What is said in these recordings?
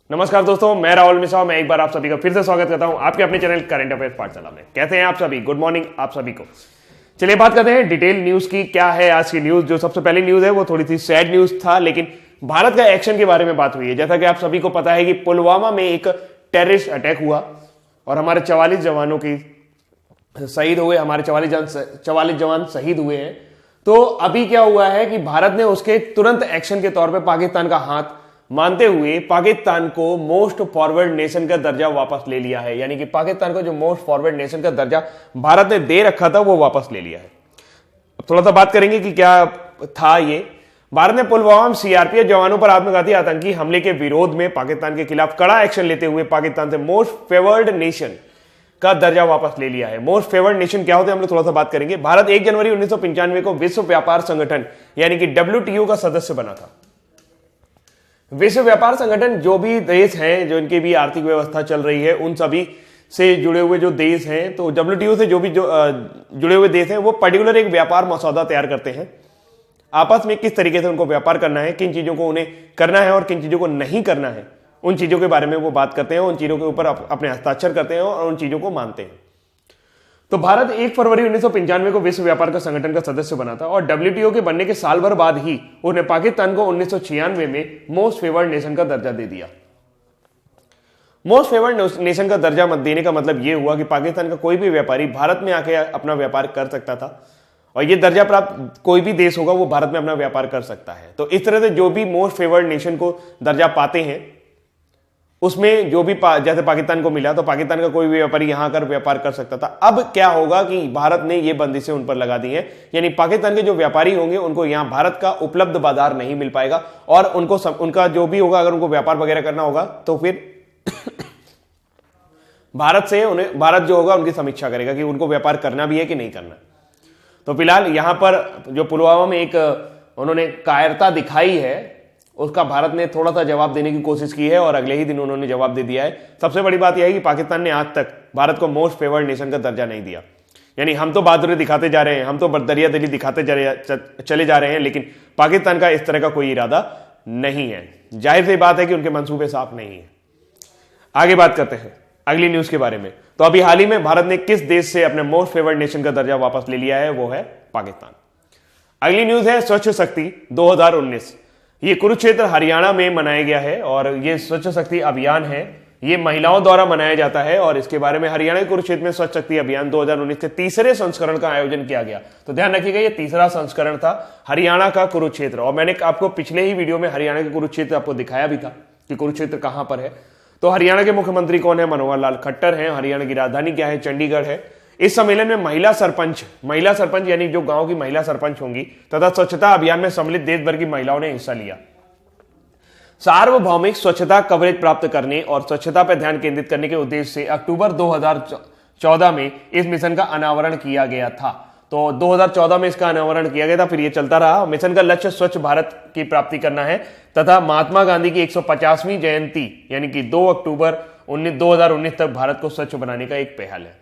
नमस्कार दोस्तों, मैं राहुल मिश्रा। मैं एक बार आप सभी का फिर से स्वागत करता हूं आपके अपने चैनल करंट अफेयर्स पाठशाला में। कहते हैं आप सभी गुड मॉर्निंग आप सभी को। चलिए बात करते हैं डिटेल न्यूज की। क्या है आज की न्यूज? जो सबसे पहली न्यूज है वो थोड़ी सी सैड न्यूज था, लेकिन भारत का एक्शन के बारे में बात हुई है। जैसा कि आप सभी को पता है कि पुलवामा में एक टेररिस्ट अटैक हुआ और हमारे 44 जवानों की शहीद हुए, हमारे 44 जवान शहीद हुए हैं। तो अभी क्या हुआ है कि भारत ने उसके तुरंत एक्शन के तौर पे पाकिस्तान का हाथ मानते हुए पाकिस्तान को मोस्ट फॉरवर्ड नेशन का दर्जा वापस ले लिया है। यानी कि पाकिस्तान को जो मोस्ट फॉरवर्ड नेशन का दर्जा भारत ने दे रखा था वो वापस ले लिया है। अब थोड़ा सा बात करेंगे कि क्या था ये। भारत ने पुलवामा में सीआरपीएफ जवानों पर आत्मघाती आतंकी हमले के विरोध में पाकिस्तान के खिलाफ कड़ा एक्शन लेते हुए पाकिस्तान से मोस्ट फेवर्ड नेशन का दर्जा वापस ले लिया है। मोस्ट फेवर्ड नेशन क्या होते हैं हम लोग थोड़ा सा बात करेंगे। भारत 1 जनवरी 1995 को विश्व व्यापार संगठन यानी कि WTO का सदस्य बना था। विश्व व्यापार संगठन जो भी देश हैं, जो इनकी भी आर्थिक व्यवस्था चल रही है, उन सभी से जुड़े हुए जो देश हैं, तो WTO से जो भी जुड़े हुए देश हैं वो पर्टिकुलर एक व्यापार मसौदा तैयार करते हैं। आपस में किस तरीके से उनको व्यापार करना है, किन चीजों को उन्हें करना है और किन चीजों को नहीं करना है, उन चीजों के बारे में वो बात करते हैं, उन चीजों के ऊपर अपने हस्ताक्षर करते हैं और उन चीजों को मानते हैं। तो भारत 1 फरवरी 1995 को विश्व व्यापार का संगठन का सदस्य बना था और WTO के बनने के साल भर बाद ही उन्हें पाकिस्तान को 1996 में मोस्ट फेवर्ड नेशन का दर्जा दे दिया। मोस्ट फेवर्ड नेशन का दर्जा मत देने का मतलब यह हुआ कि पाकिस्तान का कोई भी व्यापारी भारत में आके अपना व्यापार कर सकता था और यह दर्जा प्राप्त कोई भी देश होगा वो भारत में अपना व्यापार कर सकता है। तो इस तरह से जो भी मोस्ट फेवर्ड नेशन को दर्जा पाते हैं उसमें जो भी जैसे पाकिस्तान को मिला, तो पाकिस्तान का कोई भी व्यापारी यहां आकर व्यापार कर सकता था। अब क्या होगा कि भारत ने ये बंदिशें उन पर लगा दी हैं, यानी पाकिस्तान के जो व्यापारी होंगे उनको यहां भारत का उपलब्ध बाजार नहीं मिल पाएगा और उनका जो भी होगा, अगर उनको व्यापार वगैरह करना होगा तो फिर भारत जो होगा उनकी समीक्षा करेगा कि उनको व्यापार करना भी है कि नहीं करना। तो फिलहाल यहां पर जो पुलवामा में एक उन्होंने कायरता दिखाई है, उसका भारत ने थोड़ा सा जवाब देने की कोशिश की है और अगले ही दिन उन्होंने जवाब दे दिया है। सबसे बड़ी बात यह है कि पाकिस्तान ने आज तक भारत को मोस्ट फेवर्ड नेशन का दर्जा नहीं दिया। यानी हम तो बहादुरी दिखाते जा रहे हैं, हम तो दरिया दिली दिखाते चले जा रहे हैं, लेकिन पाकिस्तान का इस तरह का कोई इरादा नहीं है। जाहिर सी बात है कि उनके मंसूबे साफ नहीं है। आगे बात करते हैं अगली न्यूज के बारे में। तो अभी हाल ही में भारत ने किस देश से अपने मोस्ट फेवर्ड नेशन का दर्जा वापस ले लिया है? वो है पाकिस्तान। अगली न्यूज है स्वच्छ शक्ति 2019। ये कुरुक्षेत्र हरियाणा में मनाया गया है और ये स्वच्छ शक्ति अभियान है। ये महिलाओं द्वारा मनाया जाता है और इसके बारे में हरियाणा के कुरुक्षेत्र में स्वच्छ शक्ति अभियान 2019 के तीसरे संस्करण का आयोजन किया गया। तो ध्यान रखिएगा, ये तीसरा संस्करण था हरियाणा का कुरुक्षेत्र। और मैंने आपको पिछले ही वीडियो में हरियाणा के कुरुक्षेत्र आपको दिखाया भी था कि कुरुक्षेत्र कहां पर है। तो हरियाणा के मुख्यमंत्री कौन है? मनोहर लाल खट्टर हैं। हरियाणा की राजधानी क्या है? चंडीगढ़ है। इस सम्मेलन में महिला सरपंच यानी जो गांव की महिला सरपंच होंगी तथा स्वच्छता अभियान में सम्मिलित देश भर की महिलाओं ने हिस्सा लिया। सार्वभौमिक स्वच्छता कवरेज प्राप्त करने और स्वच्छता पर ध्यान केंद्रित करने के उद्देश्य से अक्टूबर 2014 में इस मिशन का अनावरण किया गया था। तो 2014 में इसका अनावरण किया गया था, फिर यह चलता रहा। मिशन का लक्ष्य स्वच्छ भारत की प्राप्ति करना है तथा महात्मा गांधी की 150वीं जयंती यानी कि 2 अक्टूबर 2019 तक भारत को स्वच्छ बनाने का एक पहल है।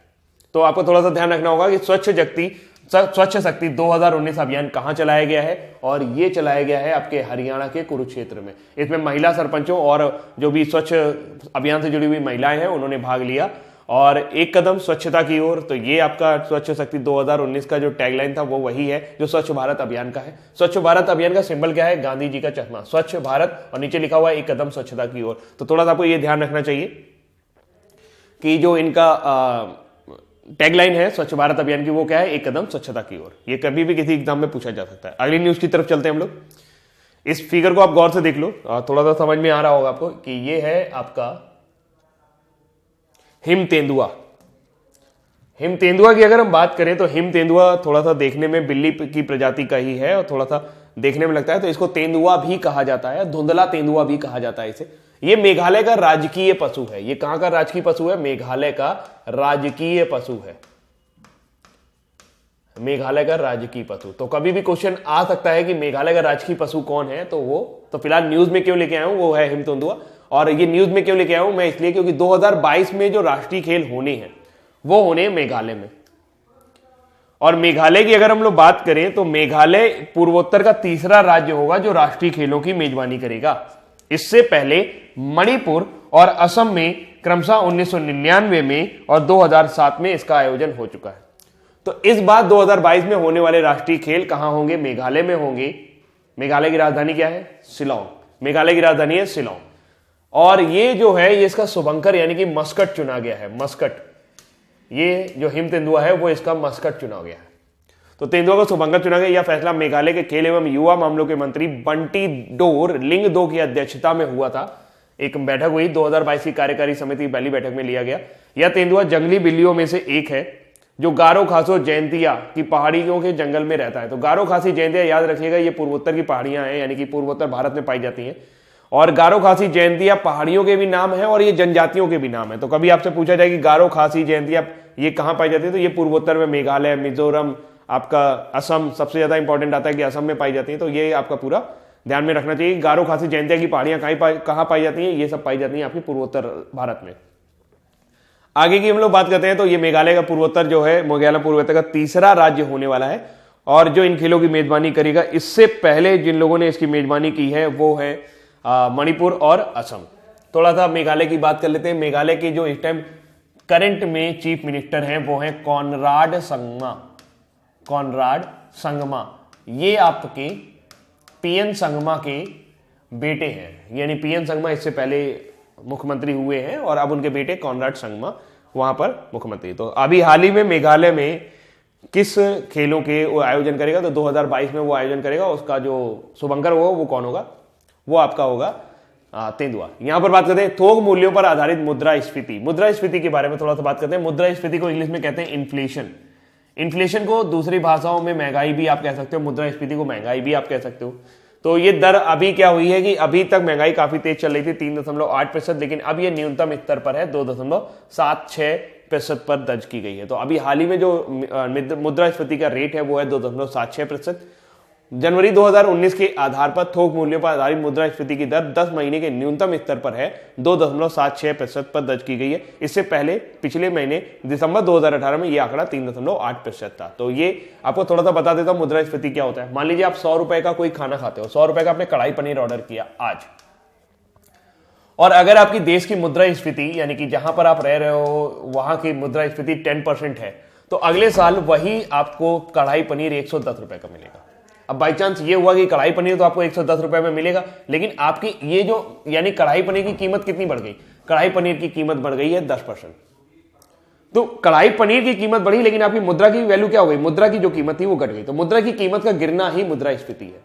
तो आपको थोड़ा सा ध्यान रखना होगा कि स्वच्छ शक्ति 2019 अभियान कहां चलाया गया है, और यह चलाया गया है आपके हरियाणा के कुरुक्षेत्र में। इसमें महिला सरपंचों और जो भी स्वच्छ अभियान से जुड़ी हुई महिलाएं हैं उन्होंने भाग लिया और एक कदम स्वच्छता की ओर। तो ये आपका स्वच्छ शक्ति 2019 का जो टैगलाइन था वो वही है जो स्वच्छ भारत अभियान का है। स्वच्छ भारत अभियान का सिंबल क्या है? गांधी जी का चश्मा, स्वच्छ भारत, और नीचे लिखा हुआ है एक कदम स्वच्छता की ओर। तो थोड़ा सा आपको ये ध्यान रखना चाहिए कि जो इनका टैगलाइन है स्वच्छ भारत अभियान की वो क्या है? एक कदम स्वच्छता की ओर। ये कभी भी किसी एग्जाम में पूछा जा सकता है। अगली न्यूज की तरफ चलते हैं हम लोग। इस फिगर को आप गौर से देख लो, थोड़ा सा समझ में आ रहा होगा आपको कि ये है आपका हिम तेंदुआ। हिम तेंदुआ की अगर हम बात करें तो हिम तेंदुआ थोड़ा सा देखने में बिल्ली की प्रजाति का ही है और थोड़ा सा देखने में लगता है, तो इसको तेंदुआ भी कहा जाता है, धुंधला तेंदुआ भी कहा जाता है इसे। ये मेघालय का राजकीय पशु है। ये कहां का राजकीय पशु है? मेघालय का राजकीय पशु है। मेघालय का राजकीय पशु। तो कभी भी क्वेश्चन आ सकता है कि मेघालय का राजकीय पशु कौन है, तो फिलहाल न्यूज में क्यों लेके आया हूं वो है हिम तेंदुआ। और ये न्यूज में क्यों लेके आया हूं मैं? इसलिए क्योंकि 2022 में जो राष्ट्रीय खेल होने हैं वो होने मेघालय में। और मेघालय की अगर हम लोग बात करें तो मेघालय पूर्वोत्तर का तीसरा राज्य होगा जो राष्ट्रीय खेलों की मेजबानी करेगा। इससे पहले मणिपुर और असम में क्रमशः 1999 में और 2007 में इसका आयोजन हो चुका है। तो इस बार 2022 में होने वाले राष्ट्रीय खेल कहां होंगे? मेघालय में होंगे। मेघालय की राजधानी क्या है? शिलोंग। मेघालय की राजधानी है शिलोंग। और ये जो है ये इसका शुभंकर यानी कि मस्कट चुना गया है। मस्कट, ये जो हिम तेंदुआ है वो इसका मस्कट चुना गया है। तो तेंदुआ को शुभंकर चुना गया। यह फैसला मेघालय के खेल एवं युवा मामलों के मंत्री बंटी डोर लिंगदो की अध्यक्षता में हुआ था। एक बैठक हुई 2022 की कार्यकारी समिति की पहली बैठक में लिया गया। यह तेंदुआ जंगली बिल्लियों में से एक है जो गारो खासो जयंतिया की पहाड़ियों के जंगल में रहता है। तो गारो खासी जयंतिया याद रखिएगा, ये पूर्वोत्तर की पहाड़ियां हैं, यानी कि पूर्वोत्तर भारत में पाई जाती हैं। और गारो खासी जयंतिया पहाड़ियों के भी नाम है और ये जनजातियों के भी नाम है। तो कभी आपसे पूछा जाए कि गारो खासी जयंतिया ये कहां पाई जाती है, तो ये पूर्वोत्तर में मेघालय, मिजोरम, आपका असम, सबसे ज्यादा इंपॉर्टेंट आता है कि असम में पाई जाती है। तो ये आपका पूरा ध्यान में रखना चाहिए। गारो खासी जयंतिया की पहाड़ियां कहां पाई जाती हैं? ये सब पाई जाती हैं आपकी पूर्वोत्तर भारत में। आगे की हम लोग बात करते हैं तो ये मेघालय का पूर्वोत्तर जो है, मेघालय पूर्वोत्तर का तीसरा राज्य होने वाला है और जो इन खेलों की मेजबानी करेगा। इससे पहले जिन लोगों ने इसकी मेजबानी की है वो है मणिपुर और असम। थोड़ा सा मेघालय की बात कर लेते हैं। मेघालय के जो इस टाइम करंट में चीफ मिनिस्टर हैं वो हैं कॉनराड संगमा। कॉनराड संगमा ये आपके पीएन संगमा के बेटे हैं, यानी पीएन संगमा इससे पहले मुख्यमंत्री हुए हैं और अब उनके बेटे कॉनराड संगमा वहां पर मुख्यमंत्री। तो अभी हाल ही में मेघालय में किस खेलों के वो आयोजन करेगा? तो 2022 में वो आयोजन करेगा। उसका जो शुभंकर वो कौन होगा? वो आपका होगा तेंदुआ। यहां पर बात करते हैं थोक मूल्यों पर आधारित मुद्रास्फीति। मुद्रास्फीति के बारे में थोड़ा सा बात करते हैं। मुद्रास्फीति को इंग्लिश में कहते हैं इन्फ्लेशन। इन्फ्लेशन को दूसरी भाषाओं में महंगाई भी आप कह सकते हो, मुद्रास्फीति को महंगाई भी आप कह सकते हो। तो ये दर अभी क्या हुई है कि अभी तक महंगाई काफी तेज चल रही थी 3.8%, लेकिन अब ये न्यूनतम स्तर पर है 2.76% पर दर्ज की गई है। तो अभी हाल ही में जो मुद्रास्फीति का रेट है वो है 2.76%। जनवरी 2019 के आधार पर थोक मूल्यों पर आधारित मुद्रास्फीति की दर 10 महीने के न्यूनतम स्तर पर है 2.76% पर दर्ज की गई है। इससे पहले पिछले महीने दिसंबर 2018 में यह आंकड़ा 3.8% था। तो ये आपको थोड़ा सा बता देता हूं मुद्रास्फीति क्या होता है। मान लीजिए आप 100 रुपए का कोई खाना खाते हो, 100 रुपए का आपने कढ़ाई पनीर ऑर्डर किया आज, और अगर आपकी देश की मुद्रास्फीति यानी कि जहां पर आप रह रहे हो वहां की मुद्रास्फीति 10% है, तो अगले साल वही आपको कढ़ाई पनीर 110 रुपए का मिलेगा। अब बाई चांस ये हुआ कि कढ़ाई पनीर तो आपको 110 रुपए में मिलेगा, लेकिन आपकी ये जो यानी कढ़ाई पनीर की कीमत कितनी बढ़ गई? कढ़ाई पनीर की कीमत बढ़ गई है 10%। तो कढ़ाई पनीर की कीमत बढ़ी, लेकिन आपकी मुद्रा की वैल्यू क्या हो गई? मुद्रा की जो कीमत थी वो घट गई। तो मुद्रा की कीमत का गिरना ही मुद्रास्फीति है।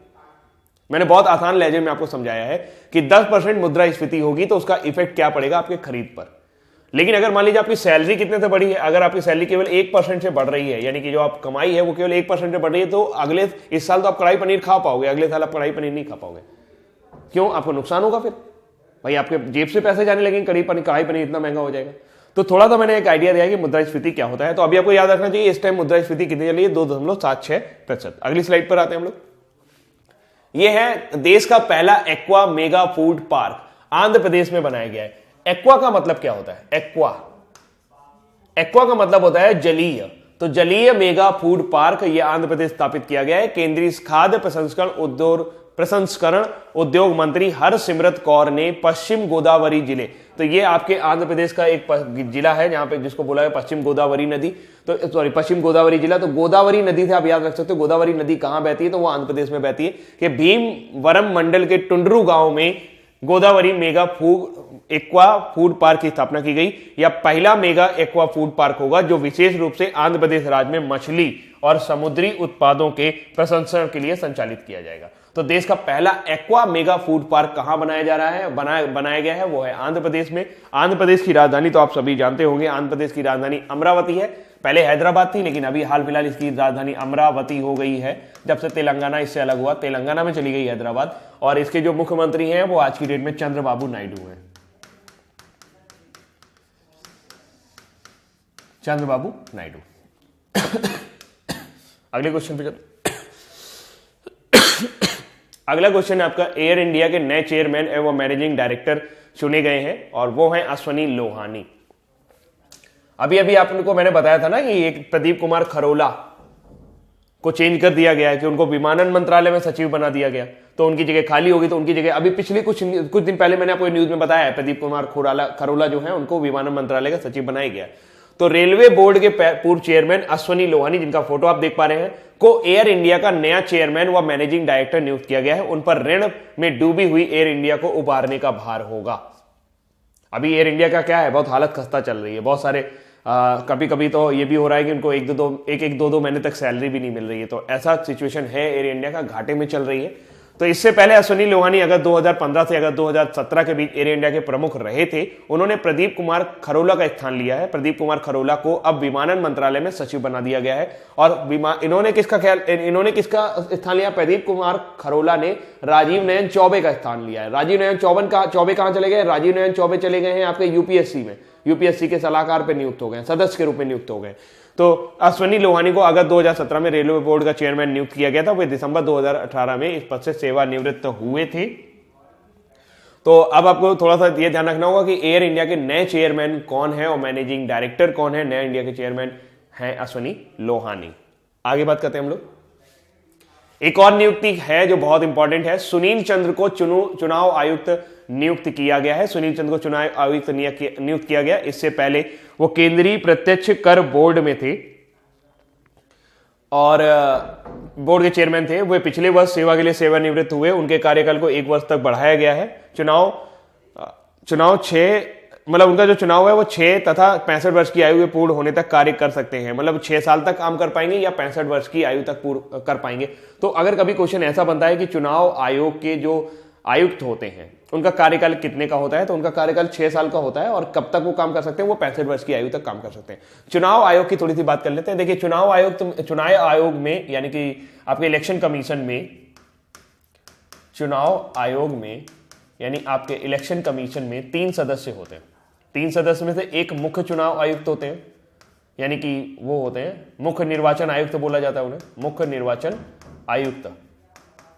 मैंने बहुत आसान लहजे में आपको समझाया है कि 10% मुद्रास्फीति होगी तो उसका इफेक्ट क्या पड़ेगा आपके खरीद पर। लेकिन अगर मान लीजिए आपकी सैलरी कितने से बढ़ी है, अगर आपकी सैलरी केवल 1% से बढ़ रही है, यानी कि जो आप कमाई है वो केवल 1% से बढ़ रही है, तो अगले इस साल तो आप कढ़ाई पनीर खा पाओगे, अगले साल आप कढ़ाई पनीर नहीं खा पाओगे। क्यों? आपको नुकसान होगा। फिर भाई आपके जेब से पैसे जाने लगेंगे, कढ़ाई पनीर इतना महंगा हो जाएगा। तो थोड़ा सा मैंने एक आइडिया दिया कि मुद्रास्फीति क्या होता है। तो अभी आपको याद रखना चाहिए इस टाइम मुद्रास्फीति कितनी चल रही है? 2.76%। अगली स्लाइड पर आते हैं हम लोग। ये है देश का पहला aqua mega food park, Andhra Pradesh में बनाया गया है। एक्वा का मतलब क्या होता है? एक्वा का मतलब होता है जलीय। तो जलीय मेगा फूड पार्क ये आंध्र प्रदेश स्थापित किया गया है। केंद्रीय खाद्य प्रसंस्करण उद्योग मंत्री हरसिमरत कौर ने पश्चिम गोदावरी जिले, तो ये आपके आंध्र प्रदेश का एक जिला है जहां पे जिसको बोला है पश्चिम गोदावरी नदी, तो सॉरी पश्चिम गोदावरी जिला। तो गोदावरी नदी से आप याद रख सकते हो गोदावरी नदी कहां बहती है, तो वो आंध्र प्रदेश में बहती है कि भीमवरम मंडल के टुंडरू गांव में Godavari mega aqua food park की स्थापना की गई। यह पहला मेगा एक्वा फूड पार्क होगा जो विशेष रूप से आंध्र प्रदेश राज्य में मछली और समुद्री उत्पादों के प्रसंस्करण के लिए संचालित किया जाएगा। तो देश का पहला एक्वा मेगा फूड पार्क कहां बनाया जा रहा है, बनाया गया है, वो है आंध्र प्रदेश में। आंध्र प्रदेश की राजधानी तो आप सभी जानते होंगे, आंध्र प्रदेश की राजधानी अमरावती है। पहले हैदराबाद थी, लेकिन अभी हाल फिलहाल इसकी राजधानी अमरावती हो गई है जब से तेलंगाना इससे अलग हुआ। तेलंगाना में चली गई हैदराबाद, और इसके जो मुख्यमंत्री हैं वो आज की डेट में चंद्रबाबू नायडू हैं। चंद्रबाबू नायडू। अगले क्वेश्चन पे चलो। अगला क्वेश्चन है आपका, एयर इंडिया के नए चेयरमैन एवं मैनेजिंग डायरेक्टर चुने गए हैं और वो हैं अश्वनी लोहानी। अभी अभी आपको मैंने बताया था ना कि एक प्रदीप कुमार खरोला को चेंज कर दिया गया है कि उनको विमानन मंत्रालय में सचिव बना दिया गया। तो उनकी जगह खाली होगी, तो उनकी जगह अभी पिछले कुछ दिन पहले मैंने आपको न्यूज में बताया है, प्रदीप कुमार खरोला जो है उनको विमानन मंत्रालय का सचिव बनाया गया। तो रेलवे बोर्ड के पूर्व चेयरमैन अश्वनी लोहानी, जिनका फोटो आप देख पा रहे हैं, को एयर इंडिया का नया चेयरमैन व मैनेजिंग डायरेक्टर नियुक्त किया गया है। उन पर ऋण में डूबी हुई एयर इंडिया को उबारने का भार होगा। अभी एयर इंडिया का क्या है, बहुत हालत खस्ता चल रही है। बहुत सारे कभी कभी तो ये भी हो रहा है कि उनको एक दो महीने तक सैलरी भी नहीं मिल रही है। तो ऐसा सिचुएशन है, एयर इंडिया का घाटे में चल रही है। तो इससे पहले अश्वनी लोहानी अगस्त 2015 से अगस्त 2017 के बीच एयर इंडिया के प्रमुख रहे थे। उन्होंने प्रदीप कुमार खरोला का स्थान लिया है। प्रदीप कुमार खरोला को अब विमानन मंत्रालय में सचिव बना दिया गया है। और इन्होंने किसका स्थान लिया? प्रदीप कुमार खरोला ने राजीव नयन चौबे का स्थान लिया है। राजीव नयन चौबे कहां चले गए? राजीव नयन चौबे चले गए हैं आपके यूपीएससी में, यूपीएससी के सलाहकार पे नियुक्त हो गए, सदस्य के रूप में नियुक्त हो गए। तो अश्वनी लोहानी को अगस्त 2017 में रेलवे बोर्ड का चेयरमैन नियुक्त किया गया था। वे दिसंबर 2018 में इस पद से सेवानिवृत्त हुए थे। तो अब आपको थोड़ा सा यह ध्यान रखना होगा कि एयर इंडिया के नए चेयरमैन कौन है और मैनेजिंग डायरेक्टर कौन है। नए इंडिया के चेयरमैन हैं अश्वनी लोहानी। आगे बात करते हैं हम लोग। एक और नियुक्ति है जो बहुत इंपॉर्टेंट है। सुनील चंद्र को चुनाव आयुक्त नियुक्त किया गया है। सुनील चंद्र को चुनाव आयुक्त नियुक्त किया गया। इससे पहले वो केंद्रीय प्रत्यक्ष कर बोर्ड में थे और बोर्ड के चेयरमैन थे। वे पिछले वर्ष सेवा के लिए सेवानिवृत्त हुए। उनके कार्यकाल को 1 वर्ष तक बढ़ाया गया है। चुनाव 6 मतलब उनका जो चुनाव है वो 6 तथा 65 वर्ष की आयु के पूर्ण होने तक कार्य कर सकते हैं। मतलब 6 साल तक काम कर पाएंगे या 65 वर्ष की आयु तक पूर्ण कर पाएंगे। तो अगर कभी क्वेश्चन ऐसा बनता है कि चुनाव आयोग के जो आयुक्त होते हैं उनका कार्यकाल कितने का होता है, तो उनका कार्यकाल 6 साल का होता है और कब तक वो काम कर सकते हैं? वो 65 वर्ष की आयु तक काम कर सकते हैं। चुनाव आयोग की थोड़ी सी बात कर लेते हैं। देखिए, चुनाव आयोग में यानी कि आपके इलेक्शन कमीशन में, चुनाव आयोग में यानी आपके इलेक्शन कमीशन में 3 सदस्य होते हैं। 3 सदस्य में से एक मुख्य चुनाव आयुक्त होते हैं, यानी कि वो होते हैं मुख्य निर्वाचन आयुक्त बोला जाता है उन्हें, मुख्य निर्वाचन आयुक्त।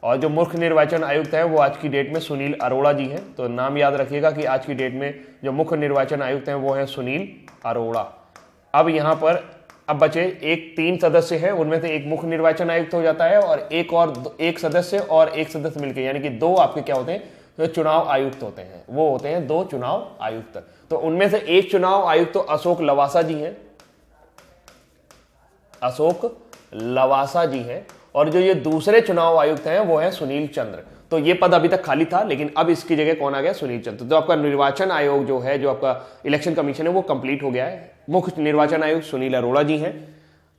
और जो मुख्य निर्वाचन आयुक्त है वो आज की डेट में सुनील अरोड़ा जी हैं। तो नाम याद रखिएगा कि आज की डेट में जो मुख्य निर्वाचन आयुक्त हैं वो है सुनील अरोड़ा। अब यहाँ पर अब बचे 3 सदस्य हैं, उनमें से एक मुख्य निर्वाचन आयुक्त हो जाता है और एक सदस्य मिलकर यानी कि 2 आपके क्या होते हैं, तो चुनाव आयुक्त होते हैं। वो होते हैं 2 चुनाव आयुक्त। तो उनमें से एक चुनाव आयुक्त तो अशोक लवासा जी हैं, अशोक लवासा जी हैं। और जो ये दूसरे चुनाव आयुक्त हैं वो है सुनील चंद्र। तो ये पद अभी तक खाली था, लेकिन अब इसकी जगह कौन आ गया? सुनील चंद्र। तो आपका निर्वाचन आयोग जो है, जो आपका इलेक्शन कमीशन है, वो कंप्लीट हो गया है। मुख्य निर्वाचन आयुक्त सुनील अरोड़ा जी हैं,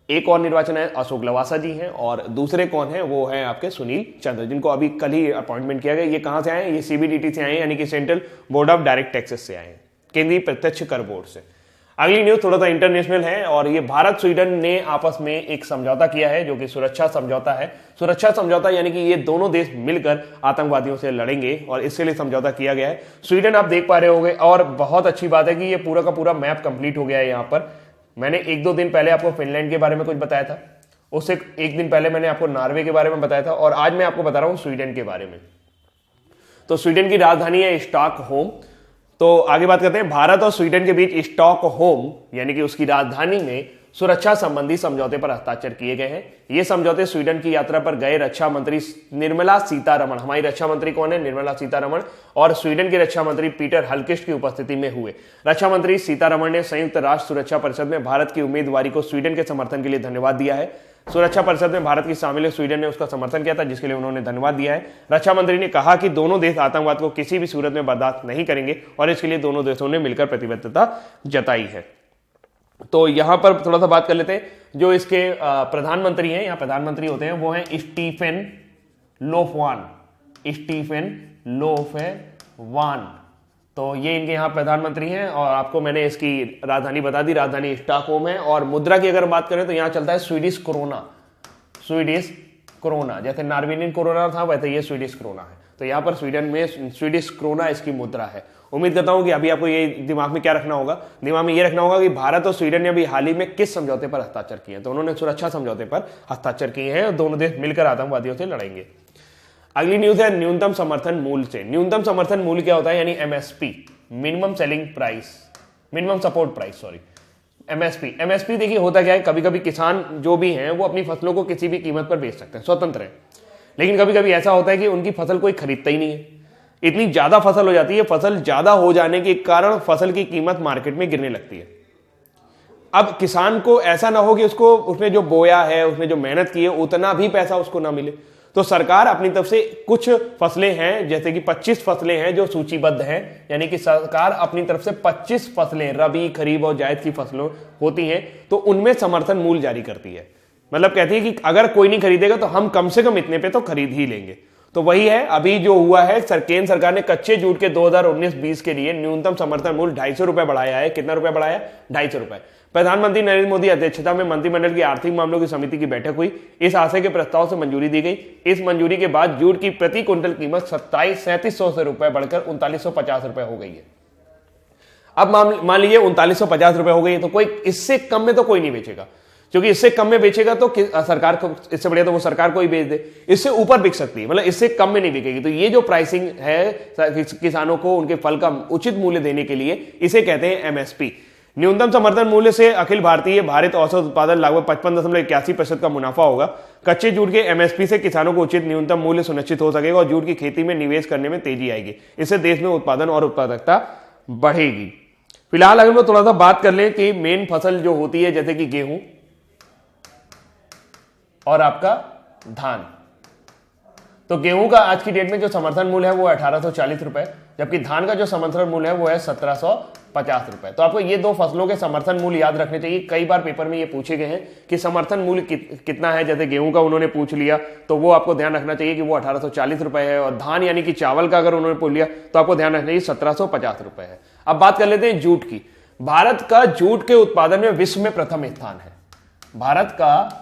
एक और निर्वाचन आयुक्त अशोक लवासा जी हैं और दूसरे कौन है? वो है आपके सुनील चंद्र, जिनको अभी कल ही अपॉइंटमेंट किया गया। ये कहां से आए? ये सीबीडीटी से आए, यानी कि central board of direct taxes से आए, केंद्रीय प्रत्यक्ष कर बोर्ड से। अगली न्यूज थोड़ा सा इंटरनेशनल है और ये भारत स्वीडन ने आपस में एक समझौता किया है जो कि सुरक्षा समझौता है। सुरक्षा समझौता यानी कि ये दोनों देश मिलकर आतंकवादियों से लड़ेंगे और इसके लिए समझौता किया गया है। स्वीडन आप देख पा रहे होंगे और बहुत अच्छी बात है कि ये पूरा का पूरा मैप कंप्लीट हो गया है। यहाँ पर मैंने 1-2 दिन पहले आपको फिनलैंड के बारे में कुछ बताया था, उससे 1 दिन पहले मैंने आपको नॉर्वे के बारे में बताया था और आज मैं आपको बता रहा हूं स्वीडन के बारे में। तो स्वीडन की राजधानी है स्टॉकहोम। तो आगे बात करते हैं। भारत और स्वीडन के बीच स्टॉकहोम यानी कि उसकी राजधानी में सुरक्षा संबंधी समझौते पर हस्ताक्षर किए गए हैं। ये समझौते स्वीडन की यात्रा पर गए रक्षा मंत्री निर्मला सीतारमण, हमारी रक्षा मंत्री कौन है? निर्मला सीतारमण, और स्वीडन के रक्षा मंत्री पीटर हलकिस्ट की उपस्थिति में हुए। रक्षा मंत्री सीतारमण ने संयुक्त राष्ट्र सुरक्षा परिषद में भारत की उम्मीदवारी को स्वीडन के समर्थन के लिए धन्यवाद दिया है। सुरक्षा परिषद में भारत की शामिल स्वीडन ने उसका समर्थन किया था, जिसके लिए उन्होंने धन्यवाद दिया है। रक्षा मंत्री ने कहा कि दोनों देश आतंकवाद को किसी भी सूरत में बर्दाश्त नहीं करेंगे और इसके लिए दोनों देशों ने मिलकर प्रतिबद्धता जताई है। तो यहां पर थोड़ा सा बात कर लेते हैं। जो इसके प्रधानमंत्री हैं, यहाँ प्रधानमंत्री होते हैं वो हैं स्टीफन लोफवान। तो ये इनके यहाँ प्रधानमंत्री हैं और आपको मैंने इसकी राजधानी बता दी, राजधानी स्टॉकहोम है। और मुद्रा की अगर बात करें तो यहाँ चलता है स्वीडिश क्रोना। जैसे नॉर्वेजियन क्रोना था वैसे ये स्वीडिश क्रोना है। तो यहाँ पर स्वीडन में स्वीडिश क्रोना इसकी मुद्रा है। उम्मीद करता हूं कि अभी आपको ये दिमाग में क्या रखना होगा, दिमाग में ये रखना होगा कि भारत और स्वीडन ने अभी हाल ही में किस समझौते पर हस्ताक्षर किए हैं। तो उन्होंने सुरक्षा समझौते पर हस्ताक्षर किए हैं और दोनों देश मिलकर आतंकवादियों से लड़ेंगे। अगली न्यूज है न्यूनतम समर्थन मूल्य से। न्यूनतम समर्थन मूल्य क्या होता है? यानी MSP, minimum support price, MSP देखिए होता क्या है, कभी कभी किसान जो भी हैं वो अपनी फसलों को किसी भी कीमत पर बेच सकते हैं, स्वतंत्र है। लेकिन कभी कभी ऐसा होता है कि उनकी फसल कोई खरीदता ही नहीं है, इतनी ज्यादा फसल हो जाती है, फसल ज्यादा हो जाने के कारण फसल की कीमत मार्केट में गिरने लगती है। अब किसान को ऐसा ना हो कि उसने जो बोया है, उसने जो मेहनत की है, उतना भी पैसा उसको ना मिले, तो सरकार अपनी तरफ से कुछ फसलें हैं, जैसे कि 25 फसलें हैं जो सूचीबद्ध हैं, यानी कि सरकार अपनी तरफ से 25 फसलें, रबी, खरीफ और जायद की फसलों होती हैं, तो उनमें समर्थन मूल्य जारी करती है। मतलब कहती है कि अगर कोई नहीं खरीदेगा तो हम कम से कम इतने पे तो खरीद ही लेंगे। तो वही है अभी जो हुआ है, केंद्र सरकार ने कच्चे जूट के 2019-20 के लिए न्यूनतम समर्थन मूल्य 250 रुपए बढ़ाया है। कितना रुपए बढ़ाया? 250 रुपए। प्रधानमंत्री नरेंद्र मोदी अध्यक्षता में मंत्रिमंडल की आर्थिक मामलों की समिति की बैठक हुई, इस आशय के प्रस्ताव से मंजूरी दी गई। इस मंजूरी के बाद जूट की प्रति क्विंटल कीमत 3700 से रुपए बढ़कर 3950 रुपए हो गई है। अब मान लीजिए 3950 रुपए हो गई, तो कोई इससे कम में तो कोई नहीं बेचेगा, क्योंकि इससे कम में बेचेगा तो सरकार को, इससे बढ़िया तो वो सरकार को ही बेच दे। इससे ऊपर बिक सकती है, मतलब इससे कम में नहीं बिकेगी। तो ये जो प्राइसिंग है किसानों को उनके फल का उचित मूल्य देने के लिए, इसे कहते हैं एमएसपी। न्यूनतम समर्थन मूल्य से अखिल भारतीय भारित औसत उत्पादन लगभग 55.81% का मुनाफा होगा। कच्चे जूट के एमएसपी से किसानों को उचित न्यूनतम मूल्य सुनिश्चित हो सकेगा और जूट की खेती में निवेश करने में तेजी आएगी। इससे देश में उत्पादन और उत्पादकता बढ़ेगी। फिलहाल अगर हम थोड़ा सा बात कर लें कि मेन फसल जो होती है, जैसे कि गेहूं और आपका धान, तो गेहूं का आज की डेट में जो समर्थन मूल्य है वो 1840 रुपए, जबकि धान का जो समर्थन मूल्य है वो है 1750 रुपए। तो आपको ये दो फसलों के समर्थन मूल्य याद रखने चाहिए। कई बार पेपर में ये पूछे गए हैं कि समर्थन मूल्य कितना है, जैसे गेहूं का उन्होंने पूछ लिया तो वो आपको ध्यान रखना चाहिए कि वो 1840 रुपए है, और धान यानी कि चावल का अगर उन्होंने पूछ लिया तो आपको ध्यान रखना चाहिए 1750 रुपए है। अब बात कर लेते हैं जूट की। भारत का जूट के उत्पादन में विश्व में प्रथम स्थान है। भारत का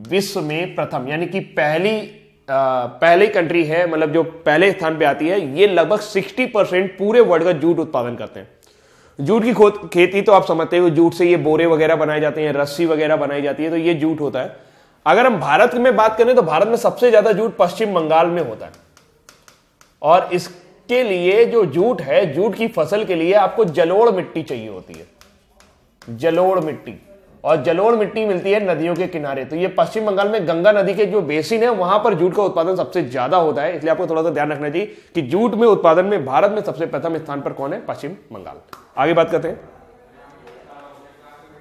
विश्व में प्रथम यानी कि पहली कंट्री है, मतलब जो पहले स्थान पे आती है। ये लगभग 60% पूरे वर्ल्ड का जूट उत्पादन करते हैं। जूट की खेती तो आप समझते हो, जूट से ये बोरे वगैरह बनाए जाते हैं, रस्सी वगैरह बनाई जाती है, तो ये जूट होता है। अगर हम भारत में बात करें तो भारत में सबसे ज्यादा जूट पश्चिम बंगाल में होता है, और इसके लिए जो जूट है, जूट की फसल के लिए आपको जलोढ़ मिट्टी चाहिए होती है, जलोढ़ मिट्टी, और जलोढ़ मिट्टी मिलती है नदियों के किनारे। तो ये पश्चिम बंगाल में गंगा नदी के जो बेसिन है वहां पर जूट का उत्पादन सबसे ज्यादा होता है। इसलिए आपको थोड़ा सा ध्यान रखना चाहिए कि जूट में उत्पादन में भारत में सबसे प्रथम स्थान पर कौन है? पश्चिम बंगाल। आगे बात करते हैं।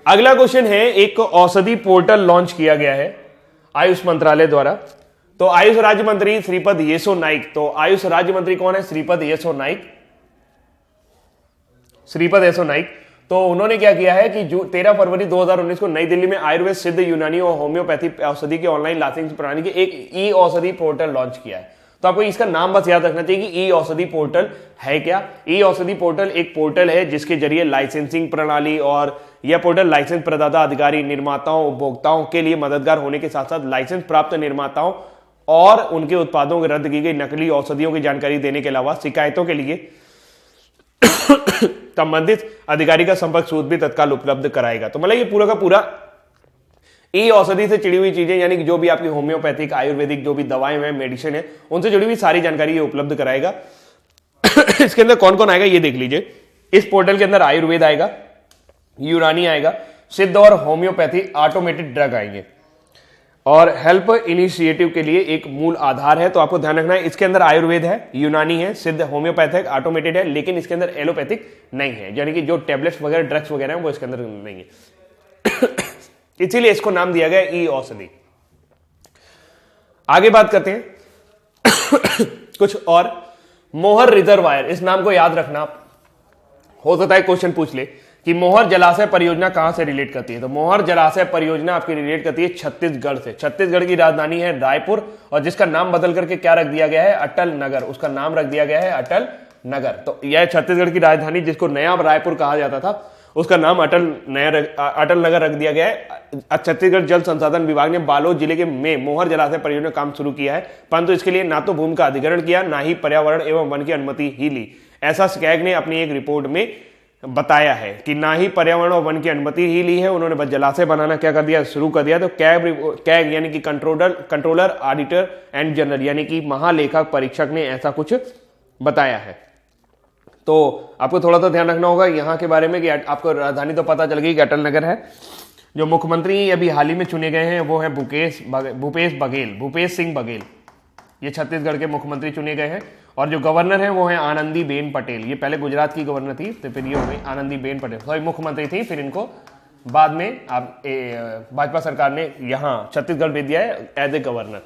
अगला क्वेश्चन है, एक औषधि पोर्टल लॉन्च किया गया है आयुष मंत्रालय द्वारा। तो आयुष राज्य मंत्री श्रीपद येसो नाइक, तो आयुष राज्य मंत्री कौन है? श्रीपद येसो नाइक। श्रीपद येसो नाइक, तो उन्होंने क्या किया है कि 13 फरवरी 2019 को नई दिल्ली में आयुर्वेद, सिद्ध, यूनानी और होम्योपैथी औषधि की ऑनलाइन लाइसेंसिंग प्रणाली के एक ई औषधि पोर्टल लॉन्च किया है। तो आपको इसका नाम बस याद रखना चाहिए कि ई औषधि पोर्टल है क्या। ई औषधि पोर्टल एक पोर्टल है जिसके जरिए लाइसेंसिंग प्रणाली, और यह पोर्टल लाइसेंस प्रदाता अधिकारी, निर्माताओं, उपभोक्ताओं के लिए मददगार होने के साथ साथ लाइसेंस प्राप्त निर्माताओं और उनके उत्पादों के रद्द की गई नकली औषधियों की जानकारी देने के अलावा शिकायतों के लिए संबंधित अधिकारी का संपर्क सूत्र भी तत्काल उपलब्ध कराएगा। तो मतलब ये पूरा का पूरा ई औषधि से जुड़ी हुई चीजें, यानी कि जो भी आपकी होम्योपैथिक, आयुर्वेदिक जो भी दवाएं हैं, मेडिसिन है, उनसे जुड़ी हुई सारी जानकारी ये उपलब्ध कराएगा। इसके अंदर कौन कौन आएगा ये देख लीजिए। इस पोर्टल के अंदर आयुर्वेद आएगा, यूनानी आएगा, सिद्ध और होम्योपैथी ऑटोमेटेड ड्रग आएंगे, और हेल्प इनिशिएटिव के लिए एक मूल आधार है। तो आपको ध्यान रखना है, इसके अंदर आयुर्वेद है, यूनानी है, सिद्ध, होम्योपैथिक, ऑटोमेटेड है, लेकिन इसके अंदर एलोपैथिक नहीं है, यानी कि जो टेबलेट्स वगैरह, ड्रग्स वगैरह है वो इसके अंदर नहीं है। इसीलिए इसको नाम दिया गया ई औषधि। आगे बात करते हैं कुछ और। मोहर रिजर्वायर, इस नाम को याद रखना, हो सकता है क्वेश्चन पूछ ले कि मोहर जलाशय परियोजना कहां से रिलेट करती है। तो मोहर जलाशय परियोजना आपकी रिलेट करती है छत्तीसगढ़ से। छत्तीसगढ़ की राजधानी है रायपुर, और जिसका नाम बदल करके क्या रख दिया गया है? अटल नगर। उसका नाम रख दिया गया है अटल नगर। तो यह छत्तीसगढ़ की राजधानी, जिसको नया रायपुर कहा जाता था, उसका नाम अटल नगर रख दिया गया है। छत्तीसगढ़ जल संसाधन विभाग ने बालोद जिले के में मोहर जलाशय परियोजना काम शुरू किया है, परंतु इसके लिए ना तो भूमि का अधिग्रहण किया, ना ही पर्यावरण एवं वन की अनुमति ही ली। ऐसा स्कैग ने अपनी एक रिपोर्ट में बताया है कि ना ही पर्यावरण और वन की अनुमति ही ली है, उन्होंने बस जलाशय बनाना क्या कर दिया? शुरू कर दिया। तो कैग यानी कि कंट्रोलर ऑडिटर एंड जनरल, यानी कि महालेखक परीक्षक ने ऐसा कुछ बताया है। तो आपको थोड़ा सा ध्यान रखना होगा यहाँ के बारे में कि आपको राजधानी तो पता चल गई कि अटल नगर है। जो मुख्यमंत्री अभी हाल ही में चुने गए हैं वो है भूपेश सिंह बघेल। ये छत्तीसगढ़ के मुख्यमंत्री चुने गए हैं और जो गवर्नर है वो है आनंदीबेन पटेल। ये पहले गुजरात की गवर्नर थी, तो फिर ये हो गई आनंदीबेन पटेल, सॉरी मुख्यमंत्री थी, फिर इनको बाद में भाजपा सरकार ने यहाँ छत्तीसगढ़ भेज दिया है एज ए गवर्नर।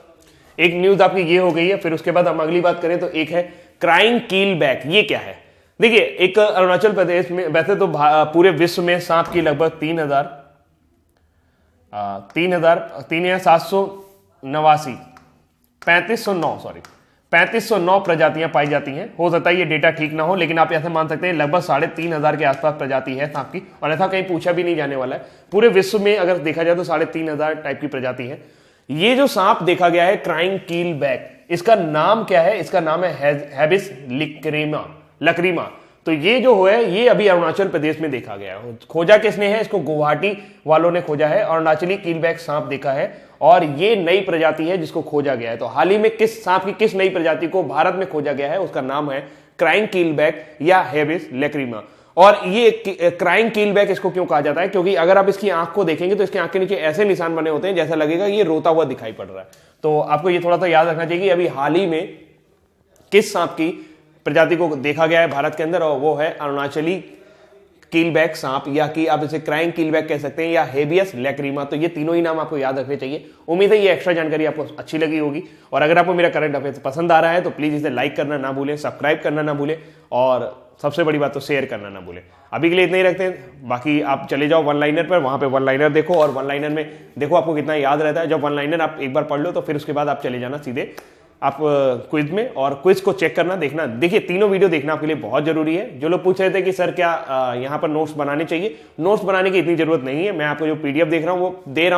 एक न्यूज आपकी ये हो गई है। फिर उसके बाद हम अगली बात करें तो एक है क्राइंग कील बैक। ये क्या है? देखिए, एक अरुणाचल प्रदेश में, वैसे तो पूरे विश्व में सांप की लगभग 3509 प्रजातियां पाई जाती हैं। हो सकता है ये डेटा ठीक ना हो, लेकिन आप ऐसे मान सकते हैं लगभग 3500 के आसपास प्रजाति है सांप की, और ऐसा कहीं पूछा भी नहीं जाने वाला है। पूरे विश्व में अगर देखा जाए तो 3500 टाइप की प्रजाति है। ये जो सांप देखा गया है क्राइंग कील बैक, इसका नाम क्या है? इसका नाम है हेबिस लक्रीमा। तो ये जो है ये अभी अरुणाचल प्रदेश में देखा गया है। खोजा किसने है? इसको गुवाहाटी वालों ने खोजा है। अरुणाचली कीलबैक सांप देखा है और ये नई प्रजाति है जिसको खोजा गया है। तो हाल ही में किस सांप की किस नई प्रजाति को भारत में खोजा गया है? उसका नाम है क्राइंग कीलबैक या हेबिस लक्रीमा। और ये क्राइंग कीलबैक इसको क्यों कहा जाता है? क्योंकि अगर आप इसकी आंख को देखेंगे तो इसकी आंख के नीचे ऐसे निशान बने होते हैं जैसा लगेगा ये रोता हुआ दिखाई पड़ रहा है। तो आपको ये थोड़ा सा याद रखना चाहिए कि अभी हाल ही में किस सांप की प्रजाति को देखा गया है भारत के अंदर, और वो है अरुणाचली कीलबैक सांप, या कि आप इसे क्राइंग कीलबैक कह सकते हैं, या हेबियस लैक्रीमा। तो ये तीनों ही नाम आपको याद रखने चाहिए। उम्मीद है ये एक्स्ट्रा जानकारी आपको अच्छी लगी होगी, और अगर आपको मेरा करंट अफेयर्स पसंद आ रहा है तो प्लीज इसे लाइक करना ना भूलें, सब्सक्राइब करना ना भूलें, और सबसे बड़ी बात तो शेयर करना ना भूलें। अभी के लिए इतना ही रखते हैं, बाकी आप चले जाओ वन लाइनर पर, वहां पे वन लाइनर देखो, और वन लाइनर में देखो आपको कितना याद रहता है। जब वन लाइनर आप एक बार पढ़ लो तो फिर उसके बाद आप चले जाना सीधे आप क्विज में, और क्विज को चेक करना, देखना। देखिए, तीनों वीडियो देखना आपके लिए बहुत जरूरी है। जो लोग पूछ रहे थे कि सर क्या यहाँ पर नोट्स बनाने चाहिए, नोट्स बनाने की इतनी जरूरत नहीं है। मैं आपको जो पीडीएफ दे रहा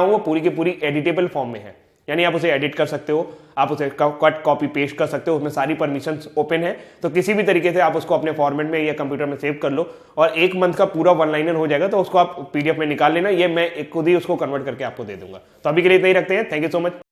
हूँ वो पूरी की पूरी एडिटेबल फॉर्म में है, यानी आप उसे एडिट कर सकते हो, आप उसे कट कॉपी पेस्ट कर सकते हो, उसमें सारी परमिशन ओपन है। तो किसी भी तरीके से आप उसको अपने फॉर्मेट में या कंप्यूटर में सेव कर लो, और एक मंथ का पूरा वन लाइनर हो जाएगा। तो उसको आप पीडीएफ में निकाल लेना, ये मैं खुद ही उसको कन्वर्ट करके आपको दे दूंगा। तो अभी के लिए इतना ही रखते हैं। Thank you so much.